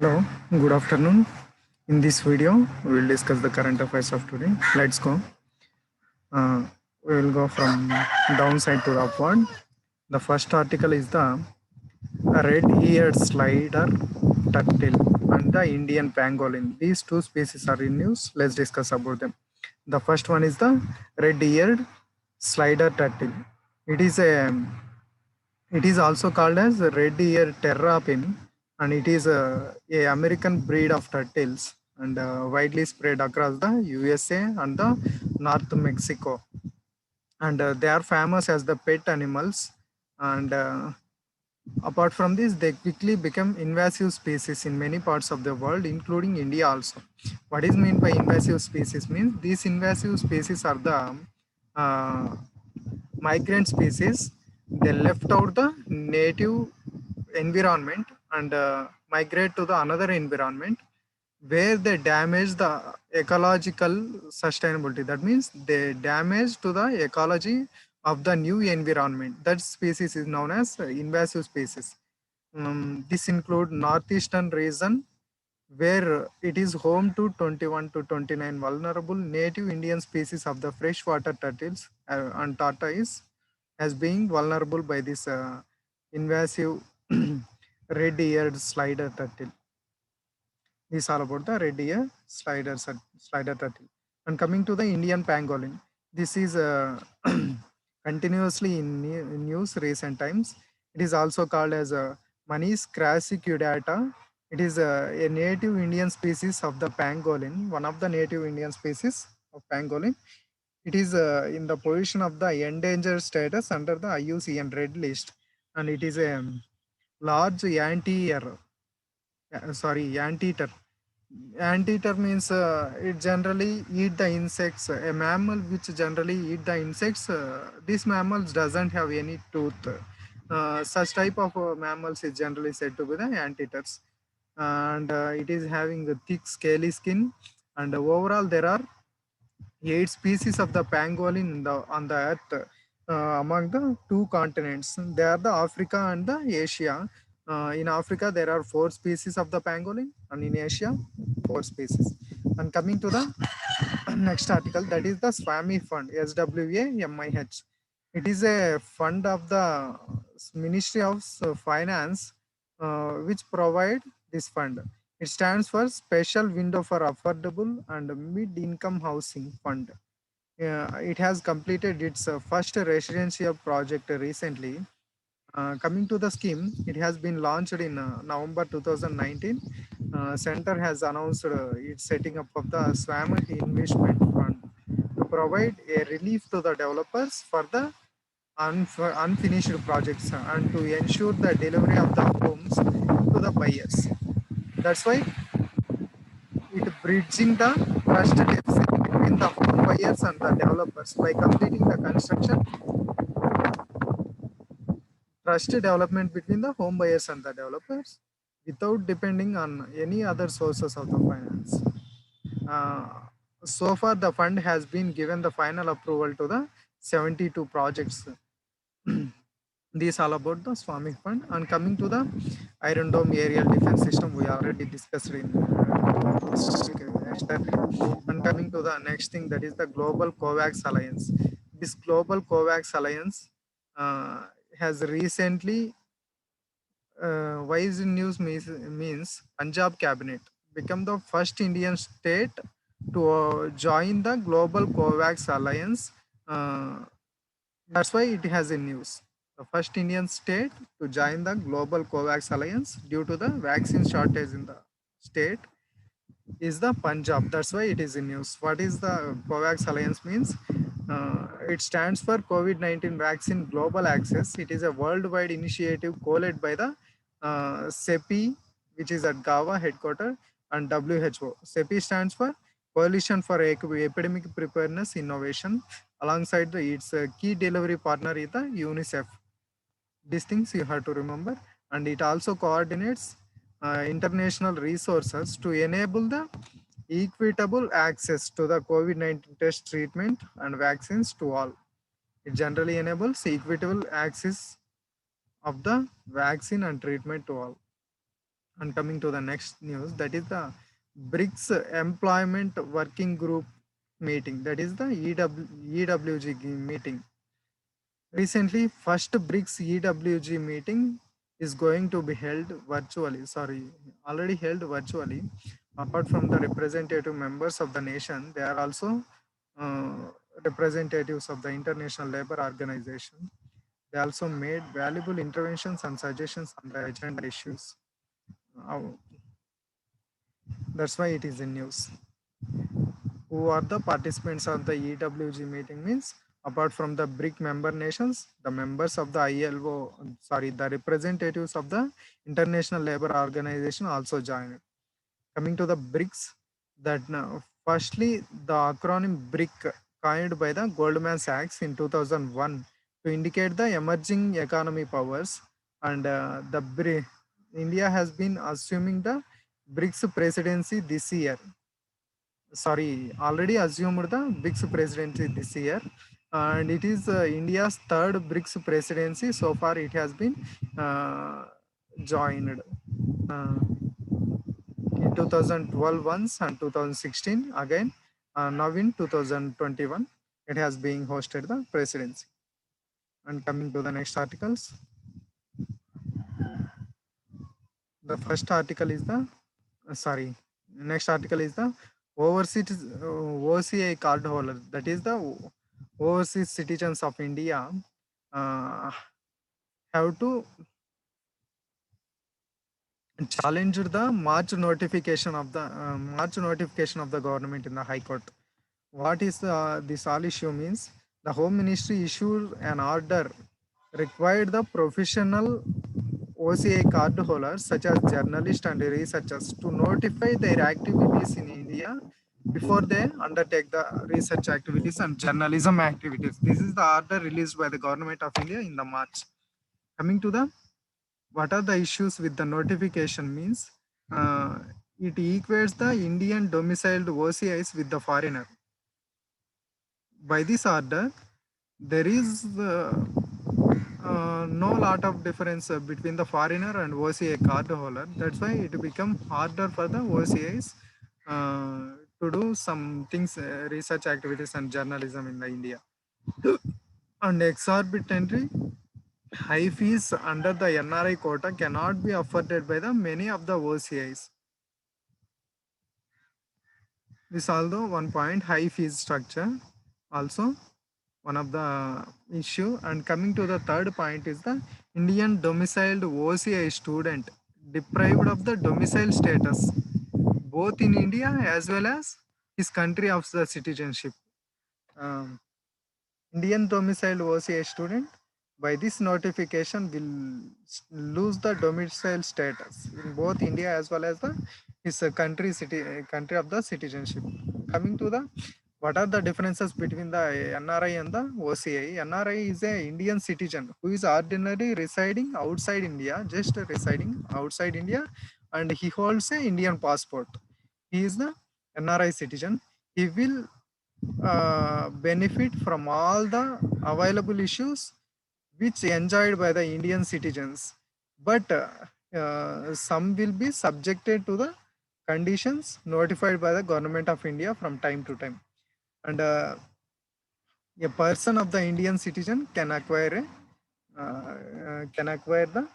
Hello, good afternoon. In this video, we will discuss the current affairs of today. Let's go. Uh, we will go from downside to the upward. The first article is the red-eared slider turtle and the Indian pangolin. These two species are in news. Let's discuss about them. The first one is the red-eared slider turtle. It is a it is also called as red-eared terrapin, and it is a American breed of turtles and widely spread across the USA and the North Mexico. And they are famous as the pet animals. And apart from this, they quickly become invasive species in many parts of the world, including India also. What is meant by invasive species means these invasive species are the uh, migrant species. They left out the native environment and migrate to the another environment where they damage the ecological sustainability. That means they damage to the ecology of the new environment. That species is known as invasive species. This include northeastern region where it is home to 21 to 29 vulnerable native Indian species of the freshwater turtles and tortoise as being vulnerable by this invasive red-eared slider turtle. This is all about the red-eared slider turtle. And coming to the Indian pangolin, this is continuously in news recent times. It is also called as Manis crassicudata. It is a native Indian species of the pangolin, one of the native Indian species of pangolin. It is in the position of the endangered status under the IUCN Red List, and it is a large anteater. Anteater means it generally eat the insects. A mammal which generally eat the insects. These mammals doesn't have any tooth. Such type of mammals is generally said to be the anteaters, and it is having a thick scaly skin. And overall, there are 8 species of the pangolin on the earth among the two continents. They are the Africa and the Asia. In Africa, there are 4 species of the pangolin, and in Asia, 4 species. And coming to the next article, that is the Swami Fund, SWAMIH. It is a fund of the Ministry of Finance, which provide this fund. It stands for Special Window for Affordable and Mid-Income Housing Fund. It has completed its first residential project recently. Coming to the scheme, it has been launched in November 2019. Center has announced its setting up of the SWAM Investment Fund to provide a relief to the developers for the unfinished projects and to ensure the delivery of the homes to the buyers. That's why it bridging the trust deficit between the home buyers and the developers by completing the construction trust development between the home buyers and the developers without depending on any other sources of the finance. Uh, so far, the fund has been given the final approval to the 72 projects. These all about the Swami Fund. And coming to the Iron Dome aerial defense system, we already discussed in this topic yesterday. And coming to the next thing, that is the Global COVAX Alliance. This Global COVAX Alliance uh, has recently wise news means Punjab cabinet become the first Indian state to join the global COVAX alliance. Uh, that's why it has a news. The first Indian state to join the global COVAX alliance due to the vaccine shortage in the state is the Punjab. That's why it is in news. What is the COVAX alliance means? It stands for COVID-19 Vaccine Global Access. It is a worldwide initiative co-led by the CEPI, which is at Goa headquarters, and WHO. CEPI stands for Coalition for Epidemic Preparedness Innovation. Alongside its key delivery partner is the UNICEF. These things you have to remember, and it also coordinates international resources to enable the equitable access to the COVID-19 test treatment and vaccines to all. It generally enables equitable access of the vaccine and treatment to all. And coming to the next news, that is the BRICS Employment Working Group meeting. That is the EWG meeting. Recently, first BRICS EWG meeting is going to be held virtually. Sorry, already held virtually. Apart from the representative members of the nation, they are also uh, representatives of the International Labour Organization. They also made valuable interventions and suggestions on the agenda issues. Uh, that's why it is in news. Who are the participants of the EWG meeting means apart from the BRIC member nations, the members of the ILO, sorry, the representatives of the International Labour Organization also joined. Coming to the BRICS, that now, firstly, the acronym BRIC coined by the Goldman Sachs in 2001 to indicate the emerging economy powers, and India has been assuming the BRICS presidency this year. Sorry, already assumed the BRICS presidency this year, and it is India's third BRICS presidency. So far, it has been joined uh, in 2012 once and 2016 again. Now in 2021, it has been hosted the presidency. And coming to the next articles, the first article is the sorry, next article is the overseas OCI card holder. That is the overseas citizens of India uh, have to challenge the March notification of the government in the High Court. What is this all issue means? The Home Ministry issued an order required the professional OCI card holders such as journalists and researchers to notify their activities in India before they undertake the research activities and journalism activities. This is the order released by the government of India in the March. Coming to the what are the issues with the notification means uh, it equates the Indian domiciled OCIs with the foreigner. By this order, there is no lot of difference between the foreigner and OCI card holder. That's why it become harder for the OCIs to do some things, research activities and journalism in the India. And exorbitantly high fees under the NRI quota cannot be afforded by the many of the OCIs. This although one point high fees structure also one of the issue. And coming to the third point is the Indian domiciled OCI student deprived of the domicile status both in India as well as his country of the citizenship. Um, Indian domiciled OCI student by this notification will lose the domicile status in both India as well as the his country of the citizenship. Coming to the what are the differences between the NRI and the OCI? NRI is a Indian citizen who is ordinarily residing outside India, just residing outside India, and he holds a Indian passport. He is the NRI citizen. He will benefit from all the available issues which enjoyed by the Indian citizens, but some will be subjected to the conditions notified by the government of India from time to time. And a person of the Indian citizen can acquire the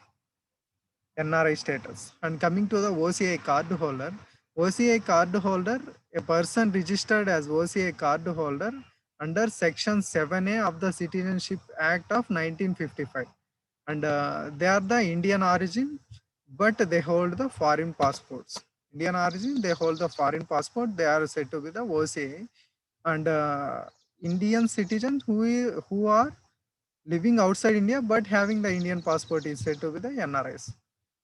NRI status. And coming to the OCI card holder, OCI card holder, a person registered as OCI card holder under Section 7A of the Citizenship Act of 1955. And they are the Indian origin, but they hold the foreign passports. Indian origin, they hold the foreign passport, they are said to be the OCI. And Indian citizens who are living outside India but having the Indian passport is said to be the NRIs.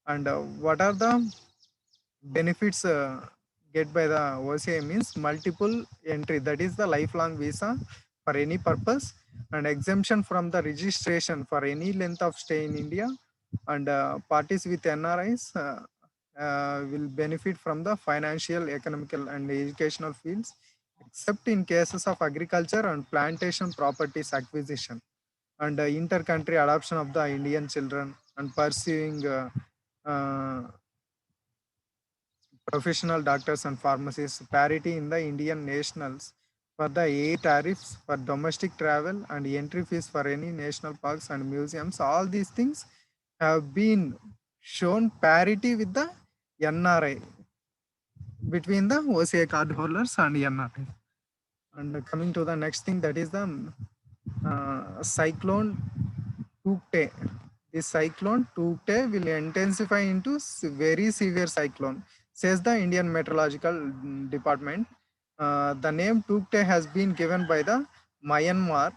And what are the benefits get by the OCI means multiple entry, that is the lifelong visa for any purpose, and exemption from the registration for any length of stay in India. And parties with NRIs will benefit from the financial, economical and educational fields except in cases of agriculture and plantation properties acquisition and inter-country adoption of the Indian children and pursuing uh, professional doctors and pharmacists, parity in the Indian nationals for the air tariffs for domestic travel and entry fees for any national parks and museums. All these things have been shown parity with the NRI between the OCA card holders and NRI. And coming to the next thing, that is the cyclone Tukte. This cyclone Tukte will intensify into very severe cyclone, says the Indian Meteorological Department. The name Tukte has been given by the Myanmar.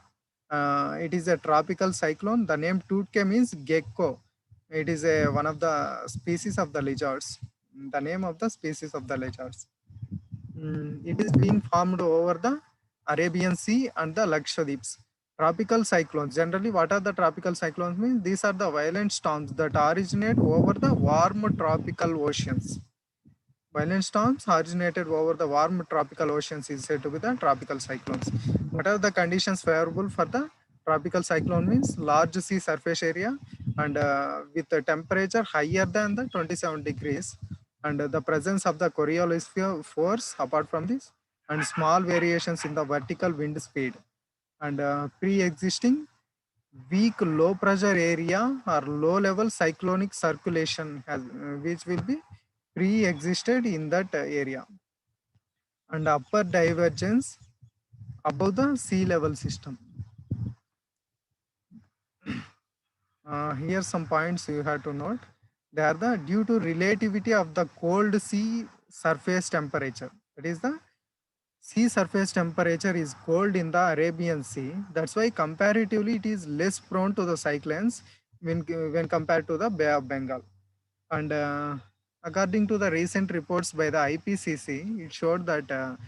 It is a tropical cyclone. The name Tukte means gecko. It is one of the species of the lizards. The name of the species of the lizards. It is being formed over the Arabian Sea and the Lakshadweeps. Tropical cyclones. Generally, what are the tropical cyclones mean? These are the violent storms that originate over the warm tropical oceans. Violent storms originated over the warm tropical oceans is said to be the tropical cyclones. What are the conditions favorable for the tropical cyclone means? Large sea surface area and with a temperature higher than the 27 degrees and the presence of the Coriolis force apart from this and small variations in the vertical wind speed and pre-existing weak low pressure area or low level cyclonic circulation has which will be pre-existed in that area and upper divergence above the sea level system. Here some points you have to note. They are the due to relativity of the cold sea surface temperature. That is the sea surface temperature is cold in the Arabian Sea. That's why comparatively it is less prone to the cyclones when compared to the Bay of Bengal. And according to the recent reports by the IPCC, it showed that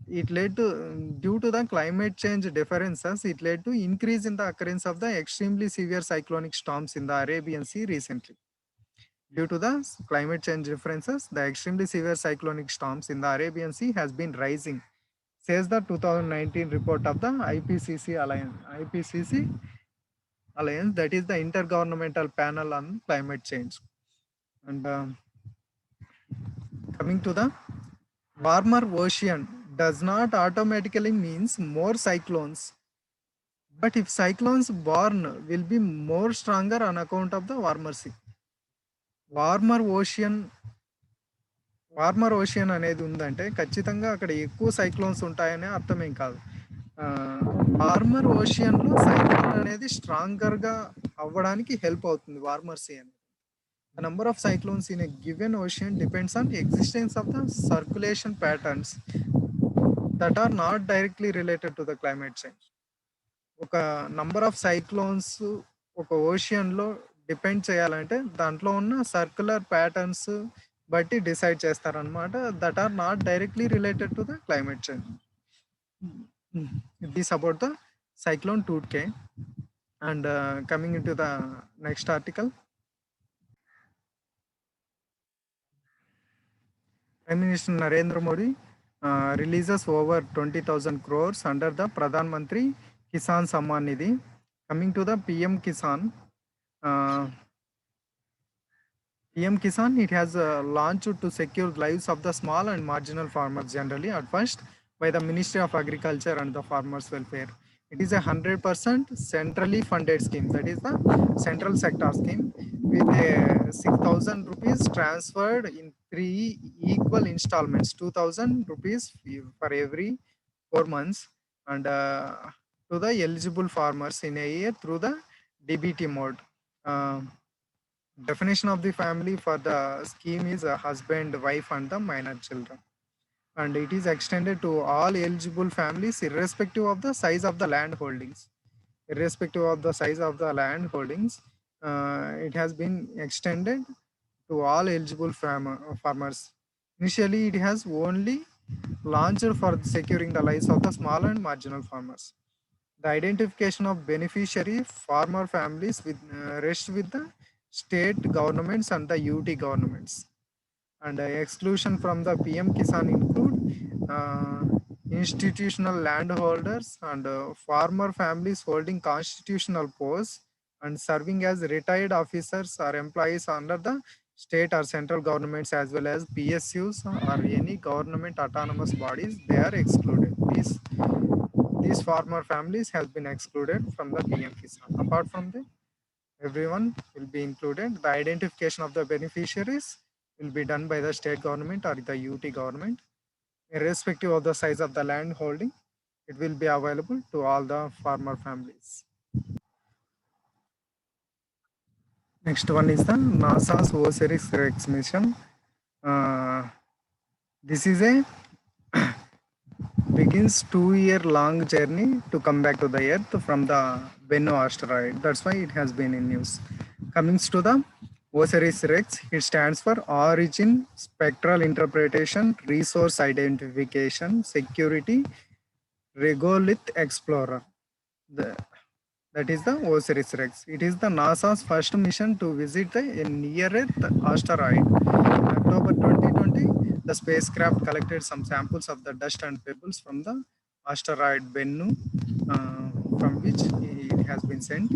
it led to, due to the climate change differences, it led to increase in the occurrence of the extremely severe cyclonic storms in the Arabian Sea recently. Due to the climate change differences, the extremely severe cyclonic storms in the Arabian Sea has been rising, says the 2019 report of the IPCC Alliance. IPCC Alliance, that is the Intergovernmental Panel on Climate Change. And coming to the warmer ocean does not automatically means more cyclones. But if cyclones born will be more stronger on account of the warmer sea. Warmer ocean అనేది ఉందంటే ఖచ్చితంగా అక్కడ ఎక్కువ cyclones ఉంటాయనే అర్థమేం కాదు. Warmer ఓషియన్లో cyclone అనేది స్ట్రాంగర్గా అవ్వడానికి help అవుతుంది వార్మర్ సీ అనేది. The number of cyclones in a given ocean depends on the existence of the circulation patterns that are not directly related to the climate change. ఒక number of cyclones ఒక ఓషియన్లో depend చేయాలంటే దాంట్లో ఉన్న circular patterns బట్టి decide చేస్తారనమాట. That are not directly related to the climate change. This about the cyclone Tukte. And coming into the next article, Prime Minister Narendra Modi releases over 20,000 crores under the Pradhan Mantri Kisan Samman Nidhi. Coming to the PM Kisan, it has launched to secure lives of the small and marginal farmers generally at first by the Ministry of Agriculture and the Farmers Welfare. It is a 100% centrally funded scheme. That is the central sector scheme with a 6,000 rupees transferred in 3 equal installments, 2,000 rupees for every 4 months and to the eligible farmers in a year through the DBT mode. Definition of the family for the scheme is a husband, wife and the minor children. And it is extended to all eligible families irrespective of the size of the land holdings. Irrespective of the size of the land holdings, it has been extended to all eligible farmers. Initially, it has only launched for securing the lives of the small and marginal farmers. The identification of beneficiary farmer families rests with the state governments and the UT governments. And exclusion from the PM Kisan include institutional landholders and farmer families holding constitutional posts and serving as retired officers or employees under the state or central governments as well as PSUs or any government autonomous bodies, they are excluded. These farmer families have been excluded from the PM Kisan. Apart from that, everyone will be included. The identification of the beneficiaries will be done by the state government or the UT government. Irrespective of the size of the land holding, it will be available to all the farmer families. Next one is the NASA's OSIRIS-REx mission. This is a begins 2-year long journey to come back to the Earth from the Bennu asteroid. That's why it has been in news. Coming to the OSIRIS-REx, it stands for Origin, Spectral Interpretation, Resource Identification, Security, Regolith Explorer. That is the OSIRIS-REx. It is the NASA's first mission to visit the near-Earth asteroid. In October 2020, the spacecraft collected some samples of the dust and pebbles from the asteroid Bennu, from which it has been sent.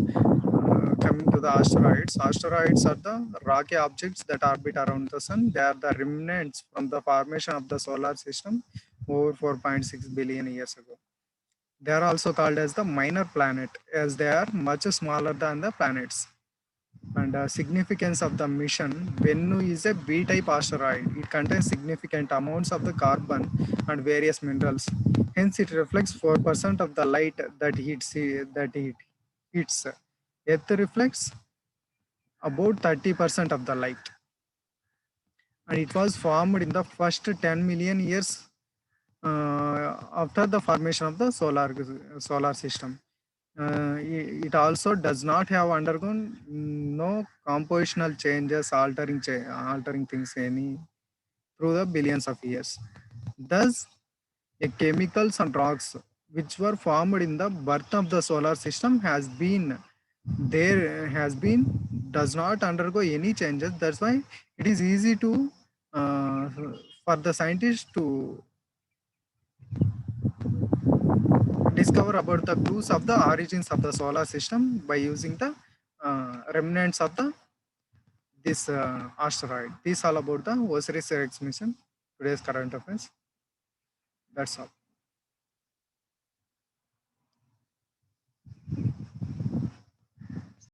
Coming to the asteroids, asteroids are the rocky objects that orbit around the sun. They are the remnants from the formation of the solar system over 4.6 billion years ago. They are also called as the minor planet as they are much smaller than the planets. And significance of the mission, Bennu is a B-type asteroid. It contains significant amounts of the carbon and various minerals. Hence, it reflects 4% of the light that it hits. Earth reflects about 30% of the light. And it was formed in the first 10 million years after the formation of the solar system. It also does not have undergone no compositional changes altering things any through the billions of years. Thus, a chemicals and rocks which were formed in the birth of the solar system does not undergo any changes. That's why it is easy to for the scientists to discover about the clues of the origins of the solar system by using the remnants of this asteroid. This all about the OSIRIS-REx mission. Today's current affairs. That's all.